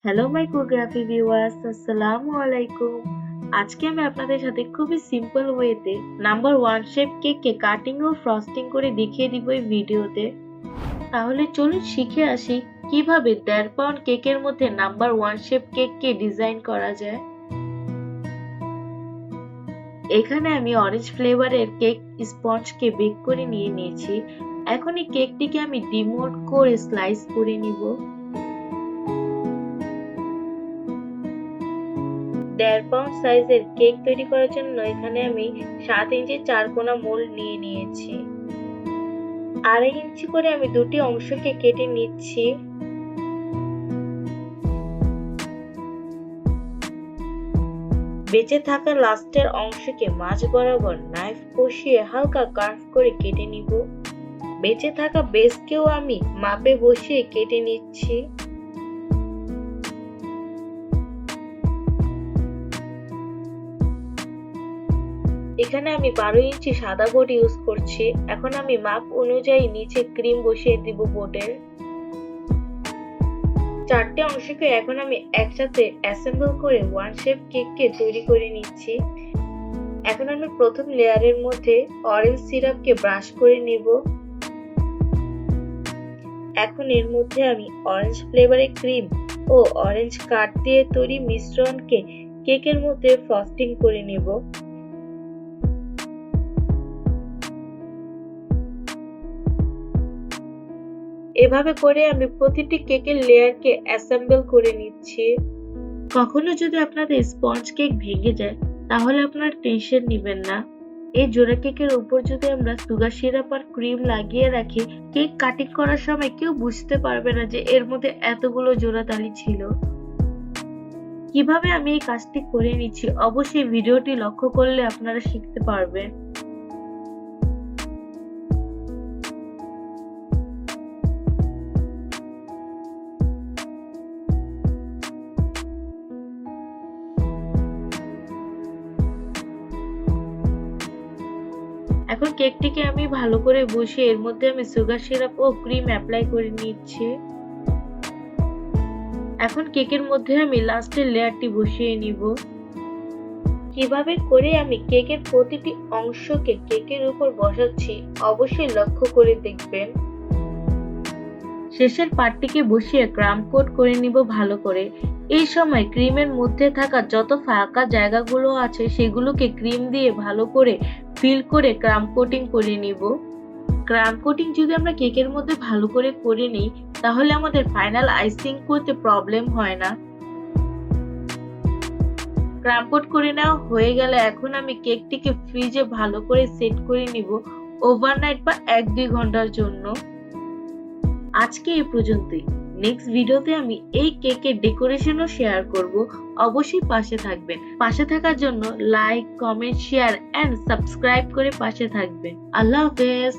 Hello মাইক্রোগ্রাফি viewers, আসসালামু আলাইকুম। আজকে আমি আপনাদের সাথে খুবই সিম্পল ওয়েতে নাম্বার 1 শেপ কেককে কাটিং ও ফ্রস্টিং করে দেখিয়ে দিব এই ভিডিওতে। তাহলে চলুন শিখে আসি কিভাবে 1.5 পাউন্ড কেকের মধ্যে নাম্বার 1 শেপ কেককে ডিজাইন করা যায়। এখানে আমি অরেঞ্জ ফ্লেভারের কেক স্পঞ্জকে বেক করে নিয়েছি। এখন এই কেকটিকে আমি ডিমোল্ড করে স্লাইস করে নিব। 1.5 পাউন্ড সাইজের কেক তৈরি করার জন্য এখানে আমি 7 ইঞ্চি 4 কোনা মোল্ড নিয়েছি। 2.5 ইঞ্চি করে আমি দুটি অংশকে কেটে নিচ্ছি। বেঁচে থাকা লাস্টের অংশকে মাঝ বরাবর নাইফ বসিয়ে হালকা কার্ভ করে কেটে নিব। বেঁচে থাকা বেসকেও আমি মাপে বসিয়ে কেটে নিচ্ছি। এখানে আমি 12 ইঞ্চি সাদা বোর্ড ইউজ করছি। এখন আমি মাপ অনুযায়ী নিচে ক্রিম বসিয়ে দিব বোর্ডের। 4টে অংশকে এখন আমি একসাথে অ্যাসেম্বল করে 1 শেপ কেককে তৈরি করে নিচ্ছি। এখন আমি প্রথম লেয়ারের মধ্যে অরেঞ্জ সিরাপকে ব্রাশ করে নিব। এখন এর মধ্যে আমি অরেঞ্জ ফ্লেভারের ক্রিম ও অরেঞ্জ কাট দিয়ে তৈরি মিশ্রণকে কেকের মধ্যে ফ্রস্টিং করে নেব। এভাবে করে আমি প্রতিটি কেকের লেয়ারকে অ্যাসেম্বল করে নিচ্ছি। কখনো যদি আপনাদের স্পঞ্জ কেক ভেঙে যায় তাহলে আপনারা টেনশন নেবেন না। এই জোড়া কেকের উপর যদি আমরা সুগার সিরাপ আর ক্রিম লাগিয়ে রাখি, কেক কাটিং করার সময় কেউ বুঝতে পারবে না যে এর মধ্যে এতগুলো জোড়া তালি ছিল। কিভাবে আমি এই কাজটি করে নিচ্ছি অবশ্যই ভিডিওটি লক্ষ্য করলে আপনারা শিখতে পারবেন। এখন কেকটিকে আমি ভালো করে বসিয়ে এর মধ্যে আমি সুগার সিরাপ ও ক্রিম অ্যাপ্লাই করে নিচ্ছি। এখন কেকের মধ্যে আমি লাস্টের লেয়ারটি বসিয়ে নিব। কিভাবে করে আমি কেকের প্রতিটি অংশকে কেকের উপর বসাচ্ছি অবশ্যই লক্ষ্য করে দেখবেন। শেষের পার্টটিকে বসিয়ে ক্রাম কোট করে নিব ভালো করে। এই সময় ক্রিমের মধ্যে থাকা যত ফাঁকা জায়গাগুলো আছে সেগুলোকে ক্রিম দিয়ে ভালো করে ফিল করে ক্রাম কোটিং করে নিব। ক্রাম কোটিং যদি আমরা কেকের মধ্যে ভালো করে নিই তাহলে আমাদের ফাইনাল আইসিং করতে প্রবলেম হয় না। ক্রাম কোট করে নেওয়া হয়ে গেলে এখন আমি কেকটিকে ফ্রিজে ভালো করে সেট করে নিব ওভারনাইট বা 1-2 ঘন্টার জন্য। আজকে এই পর্যন্তই। নেক্সট ভিডিওতে আমি এই কেকের ডেকোরেশনও শেয়ার করব। অবশ্যই পাশে থাকবেন। পাশে থাকার জন্য like, comment, share and subscribe করে পাশে থাকবেন। আল্লাহ হাফেজ।